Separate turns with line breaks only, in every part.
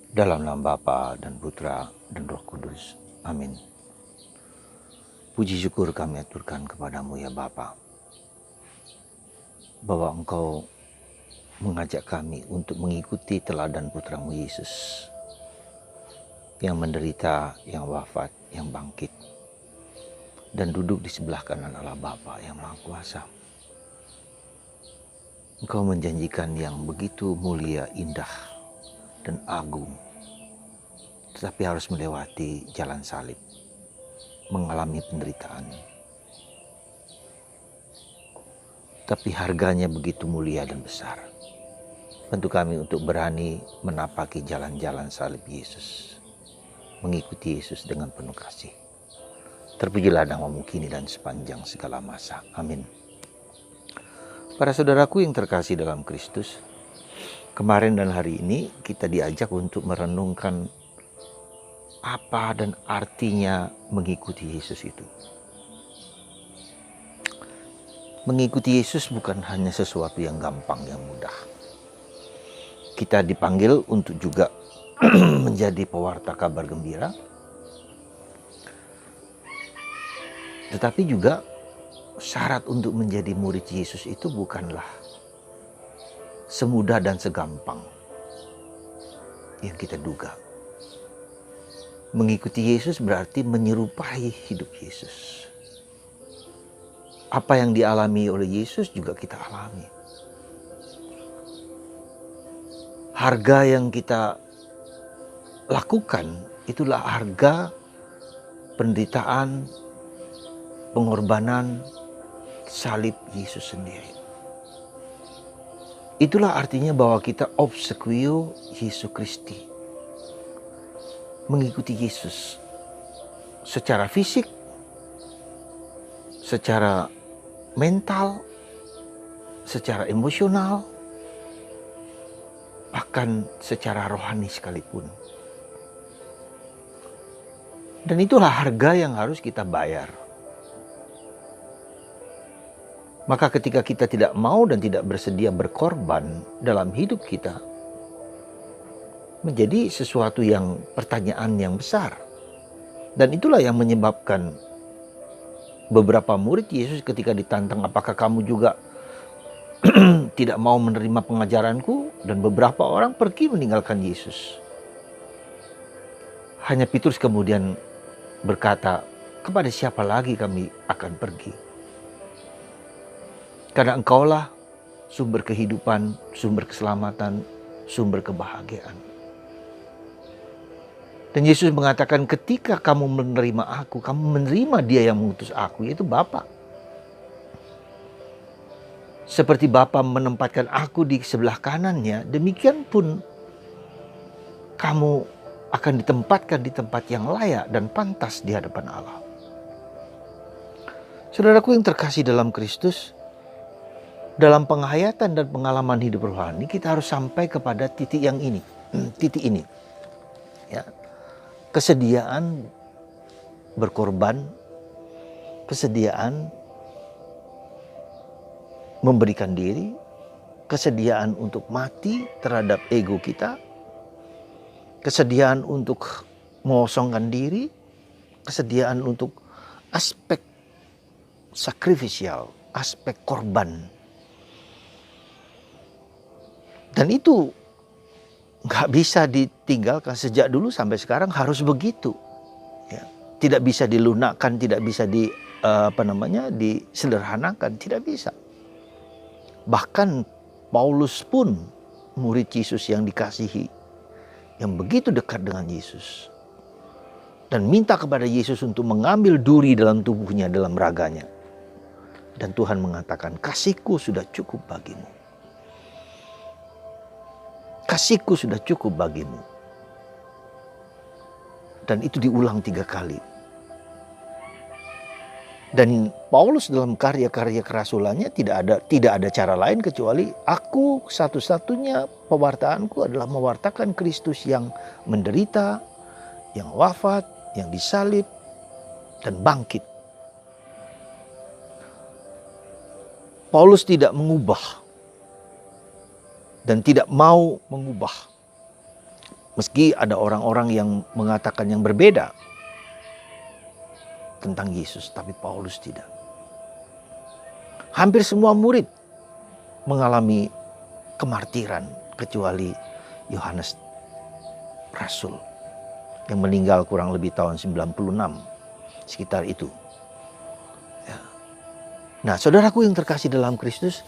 Dalam nama Bapa dan Putra dan Roh Kudus. Amin. Puji syukur kami aturkan kepadamu ya Bapa, bahwa Engkau mengajak kami untuk mengikuti teladan Putramu Yesus yang menderita, yang wafat, yang bangkit, dan duduk di sebelah kanan Allah Bapa yang Maha Kuasa. Engkau menjanjikan yang begitu mulia, indah, dan agung, tetapi harus melewati jalan salib, mengalami penderitaan. Tapi harganya begitu mulia dan besar. Bantu kami untuk berani menapaki jalan-jalan salib Yesus, mengikuti Yesus dengan penuh kasih. Terpujilah namamu kini dan sepanjang segala masa. Amin. Para saudaraku yang terkasih dalam Kristus, kemarin dan hari ini kita diajak untuk merenungkan apa dan artinya mengikuti Yesus itu. Mengikuti Yesus bukan hanya sesuatu yang gampang, yang mudah. Kita dipanggil untuk juga menjadi pewarta kabar gembira, tetapi juga syarat untuk menjadi murid Yesus itu bukanlah semudah dan segampang yang kita duga. Mengikuti Yesus berarti menyerupai hidup Yesus. Apa yang dialami oleh Yesus juga kita alami. Harga yang kita lakukan itulah harga penderitaan, pengorbanan, salib Yesus sendiri. Itulah artinya bahwa kita obsequio Jesu Kristi. Mengikuti Yesus secara fisik, secara mental, secara emosional, bahkan secara rohani sekalipun. Dan itulah harga yang harus kita bayar. Maka ketika kita tidak mau dan tidak bersedia berkorban dalam hidup kita, menjadi sesuatu yang pertanyaan yang besar. Dan itulah yang menyebabkan beberapa murid Yesus ketika ditantang, apakah kamu juga tidak mau menerima pengajaranku? Dan beberapa orang pergi meninggalkan Yesus. Hanya Petrus kemudian berkata, kepada siapa lagi kami akan pergi? Karena Engkaulah sumber kehidupan, sumber keselamatan, sumber kebahagiaan. Dan Yesus mengatakan, ketika kamu menerima aku, kamu menerima dia yang mengutus aku, yaitu Bapa. Seperti Bapa menempatkan aku di sebelah kanannya, demikian pun kamu akan ditempatkan di tempat yang layak dan pantas di hadapan Allah. Saudaraku yang terkasih dalam Kristus, dalam penghayatan dan pengalaman hidup rohani, kita harus sampai kepada titik yang ini, titik ini. Ya. Kesediaan berkorban, kesediaan memberikan diri, kesediaan untuk mati terhadap ego kita, kesediaan untuk mengosongkan diri, kesediaan untuk aspek sakrifisial, aspek korban. Dan itu nggak bisa ditinggalkan, sejak dulu sampai sekarang harus begitu. Ya. Tidak bisa dilunakkan, tidak bisa disederhanakan, tidak bisa. Bahkan Paulus pun murid Yesus yang dikasihi, yang begitu dekat dengan Yesus, dan minta kepada Yesus untuk mengambil duri dalam tubuhnya, dalam raganya. Dan Tuhan mengatakan, kasihku sudah cukup bagimu. Kasihku sudah cukup bagimu. Dan itu diulang 3 kali. Dan Paulus dalam karya-karya kerasulannya tidak ada cara lain kecuali aku satu-satunya pewartaanku adalah mewartakan Kristus yang menderita, yang wafat, yang disalib, dan bangkit. Paulus tidak mengubah dan tidak mau mengubah Meski ada orang-orang yang mengatakan yang berbeda tentang Yesus, tapi Paulus tidak. Hampir semua murid mengalami kemartiran kecuali Yohanes Rasul yang meninggal kurang lebih tahun 96, sekitar itu. Ya. Nah, saudaraku yang terkasih dalam Kristus,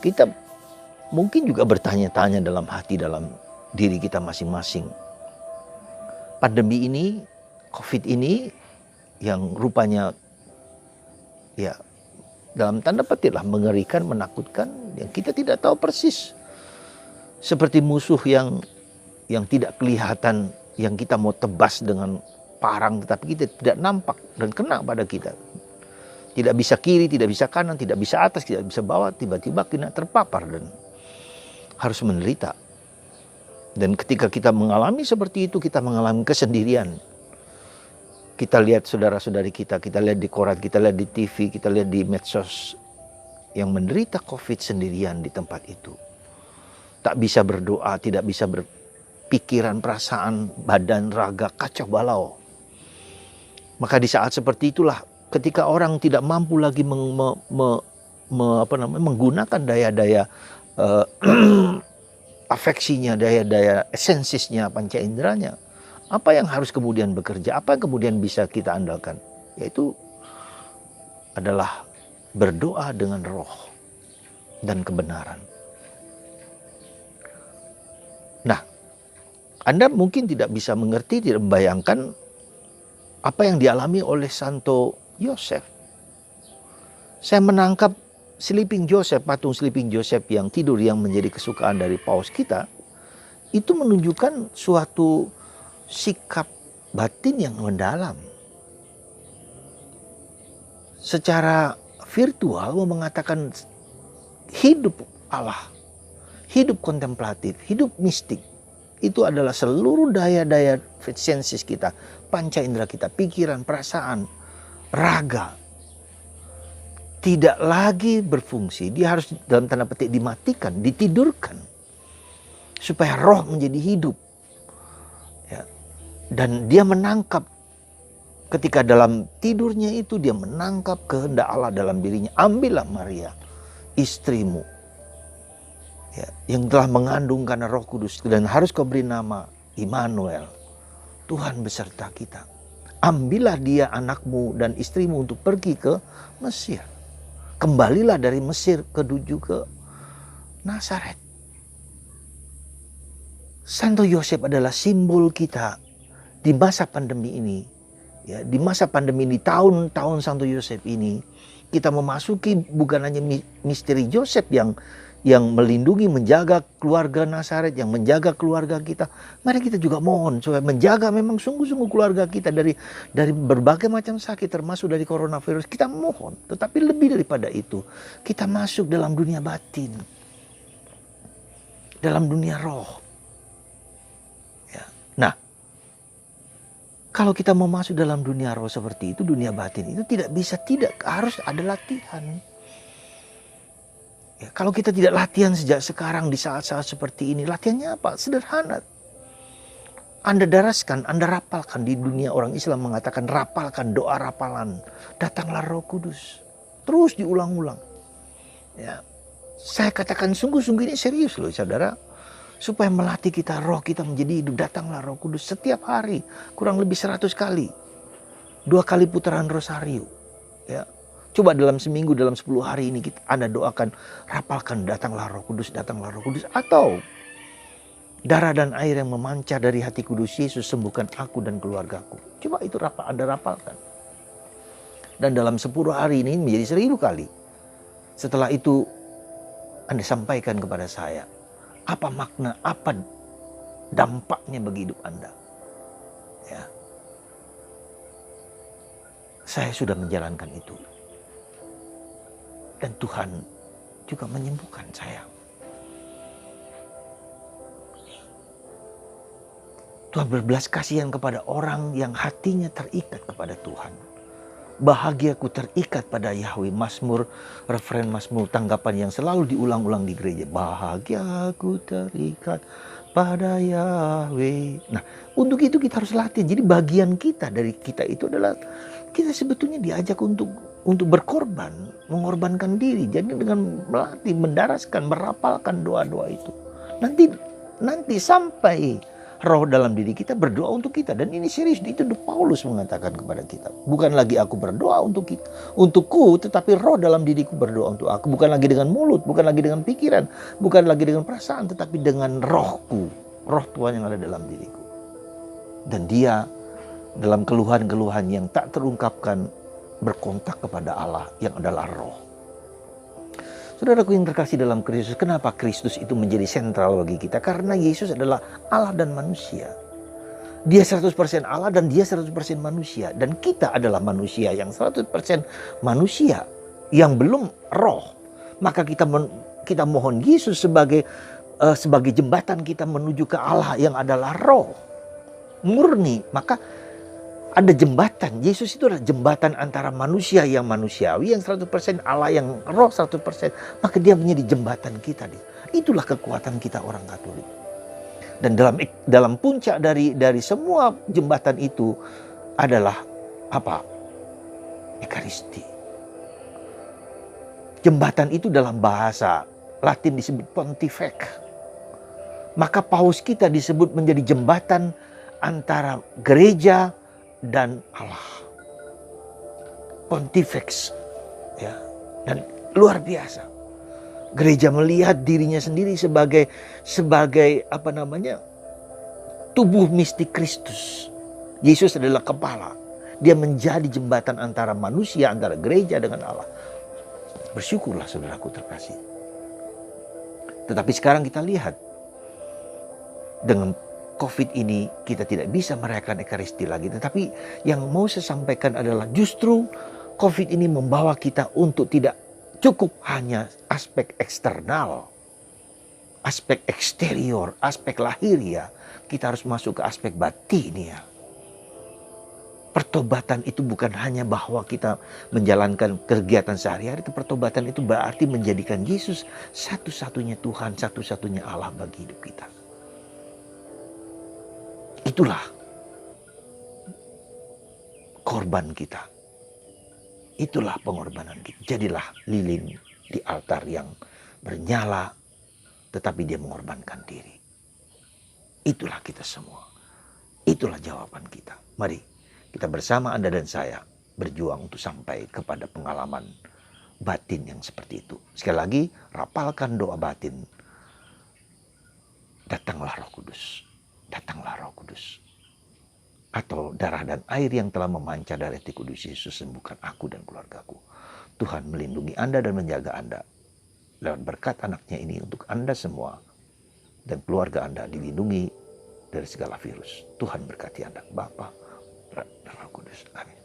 kita mungkin juga bertanya-tanya dalam hati, dalam diri kita masing-masing. Pandemi ini, COVID ini, yang rupanya ya dalam tanda petik lah mengerikan, menakutkan, yang kita tidak tahu persis. Seperti musuh yang tidak kelihatan, yang kita mau tebas dengan parang, tetapi kita tidak nampak dan kena pada kita. Tidak bisa kiri, tidak bisa kanan, tidak bisa atas, tidak bisa bawah, tiba-tiba kena terpapar dan harus menderita. Dan ketika kita mengalami seperti itu, kita mengalami kesendirian. Kita lihat saudara-saudari kita lihat di koran, kita lihat di TV, kita lihat di medsos yang menderita COVID sendirian di tempat itu. Tak bisa berdoa, tidak bisa berpikiran, perasaan, badan, raga, kacau balau. Maka di saat seperti itulah, ketika orang tidak mampu lagi menggunakan daya-daya afeksinya, daya-daya esensisnya, panca inderanya, apa yang harus kemudian bekerja, apa yang kemudian bisa kita andalkan, yaitu adalah berdoa dengan roh dan kebenaran. Nah, Anda mungkin tidak bisa mengerti, tidak membayangkan apa yang dialami oleh Santo Yosef. Saya menangkap Sleeping Joseph, patung Sleeping Joseph yang tidur, yang menjadi kesukaan dari paus kita, itu menunjukkan suatu sikap batin yang mendalam. Secara virtual mengatakan hidup Allah, hidup kontemplatif, hidup mistik, itu adalah seluruh daya-daya sensis kita, panca indera kita, pikiran, perasaan, raga, tidak lagi berfungsi. Dia harus dalam tanda petik dimatikan, ditidurkan, supaya roh menjadi hidup. Ya. Dan dia menangkap, ketika dalam tidurnya itu dia menangkap kehendak Allah dalam dirinya. Ambillah Maria, istrimu, ya, yang telah mengandung karena Roh Kudus, dan harus kau beri nama Immanuel, Tuhan beserta kita. Ambillah dia, anakmu dan istrimu, untuk pergi ke Mesir. Kembalilah dari Mesir menuju ke Nazaret. Santo Yosef adalah simbol kita di masa pandemi ini. Ya, di masa pandemi ini, tahun-tahun Santo Yosef ini, kita memasuki bukan hanya misteri Yosef yang melindungi, menjaga keluarga Nazaret, yang menjaga keluarga kita. Mari kita juga mohon supaya menjaga memang sungguh-sungguh keluarga kita dari berbagai macam sakit, termasuk dari coronavirus. Kita mohon, tetapi lebih daripada itu, kita masuk dalam dunia batin, dalam dunia roh. Ya. Nah, kalau kita mau masuk dalam dunia roh seperti itu, dunia batin itu tidak harus ada latihan. Ya, kalau kita tidak latihan sejak sekarang di saat-saat seperti ini, latihannya apa? Sederhana. Anda daraskan, Anda rapalkan. Di dunia orang Islam mengatakan rapalkan, doa rapalan. Datanglah Roh Kudus. Terus diulang-ulang. Ya, saya katakan sungguh-sungguh ini serius loh saudara. Supaya melatih kita, roh kita menjadi hidup. Datanglah Roh Kudus setiap hari. Kurang lebih 100 kali. 2 kali putaran rosario. Ya. Coba dalam seminggu, dalam 10 hari ini Anda doakan, rapalkan, datanglah Roh Kudus, datanglah Roh Kudus. Atau darah dan air yang memancar dari hati kudus Yesus, sembuhkan aku dan keluargaku. Coba itu Anda rapalkan. Dan dalam 10 hari ini menjadi 1000 kali. Setelah itu Anda sampaikan kepada saya, apa makna, apa dampaknya bagi hidup Anda. Ya. Saya sudah menjalankan itu. Dan Tuhan juga menyembuhkan saya. Tuhan berbelas kasihan kepada orang yang hatinya terikat kepada Tuhan. Bahagiaku terikat pada Yahweh. Mazmur, referen Mazmur, tanggapan yang selalu diulang-ulang di gereja. Bahagiaku terikat pada Yahweh. Nah, untuk itu kita harus latihan. Jadi bagian kita dari kita itu adalah kita sebetulnya diajak untuk berkorban, mengorbankan diri. Jadi dengan melatih, mendaraskan, merapalkan doa-doa itu. Nanti sampai roh dalam diri kita berdoa untuk kita. Dan ini serius, itu Paulus mengatakan kepada kita. Bukan lagi aku berdoa untukku, tetapi roh dalam diriku berdoa untuk aku. Bukan lagi dengan mulut, bukan lagi dengan pikiran, bukan lagi dengan perasaan, tetapi dengan rohku. Roh Tuhan yang ada dalam diriku. Dan dia dalam keluhan-keluhan yang tak terungkapkan berkontak kepada Allah yang adalah roh. Saudaraku yang terkasih dalam Kristus, kenapa Kristus itu menjadi sentral bagi kita? Karena Yesus adalah Allah dan manusia. Dia 100% Allah dan dia 100% manusia. Dan kita adalah manusia yang 100% manusia yang belum roh. Maka kita mohon Yesus sebagai jembatan kita menuju ke Allah yang adalah roh. Murni. Maka ada jembatan. Yesus itu adalah jembatan antara manusia yang manusiawi, yang 100% Allah yang roh 100%. Maka dia menjadi jembatan kita. Itulah kekuatan kita orang Katolik. Dan dalam puncak dari semua jembatan itu adalah apa? Ekaristi. Jembatan itu dalam bahasa Latin disebut pontifex. Maka paus kita disebut menjadi jembatan antara gereja dan Allah. Pontifex, ya, dan luar biasa. Gereja melihat dirinya sendiri sebagai tubuh mistik Kristus. Yesus adalah kepala. Dia menjadi jembatan antara manusia, antara gereja dengan Allah. Bersyukurlah saudaraku terkasih. Tetapi sekarang kita lihat dengan COVID ini kita tidak bisa merayakan Ekaristi lagi. Tetapi yang mau saya sampaikan adalah justru COVID ini membawa kita untuk tidak cukup hanya aspek eksternal, aspek eksterior, aspek lahiriah. Kita harus masuk ke aspek batin ya. Pertobatan itu bukan hanya bahwa kita menjalankan kegiatan sehari-hari. Pertobatan itu berarti menjadikan Yesus satu-satunya Tuhan, satu-satunya Allah bagi hidup kita. Itulah korban kita. Itulah pengorbanan kita. Jadilah lilin di altar yang bernyala, tetapi dia mengorbankan diri. Itulah kita semua. Itulah jawaban kita. Mari kita bersama Anda dan saya berjuang untuk sampai kepada pengalaman batin yang seperti itu. Sekali lagi, rapalkan doa batin. Datanglah Roh Kudus. Datanglah Roh Kudus. Atau darah dan air yang telah memancar dari hati kudus Yesus sembuhkan aku dan keluargaku. Tuhan melindungi Anda dan menjaga Anda. Lewat berkat anaknya ini untuk Anda semua. Dan keluarga Anda dilindungi dari segala virus. Tuhan berkati Anda. Bapa dan Roh Kudus. Amin.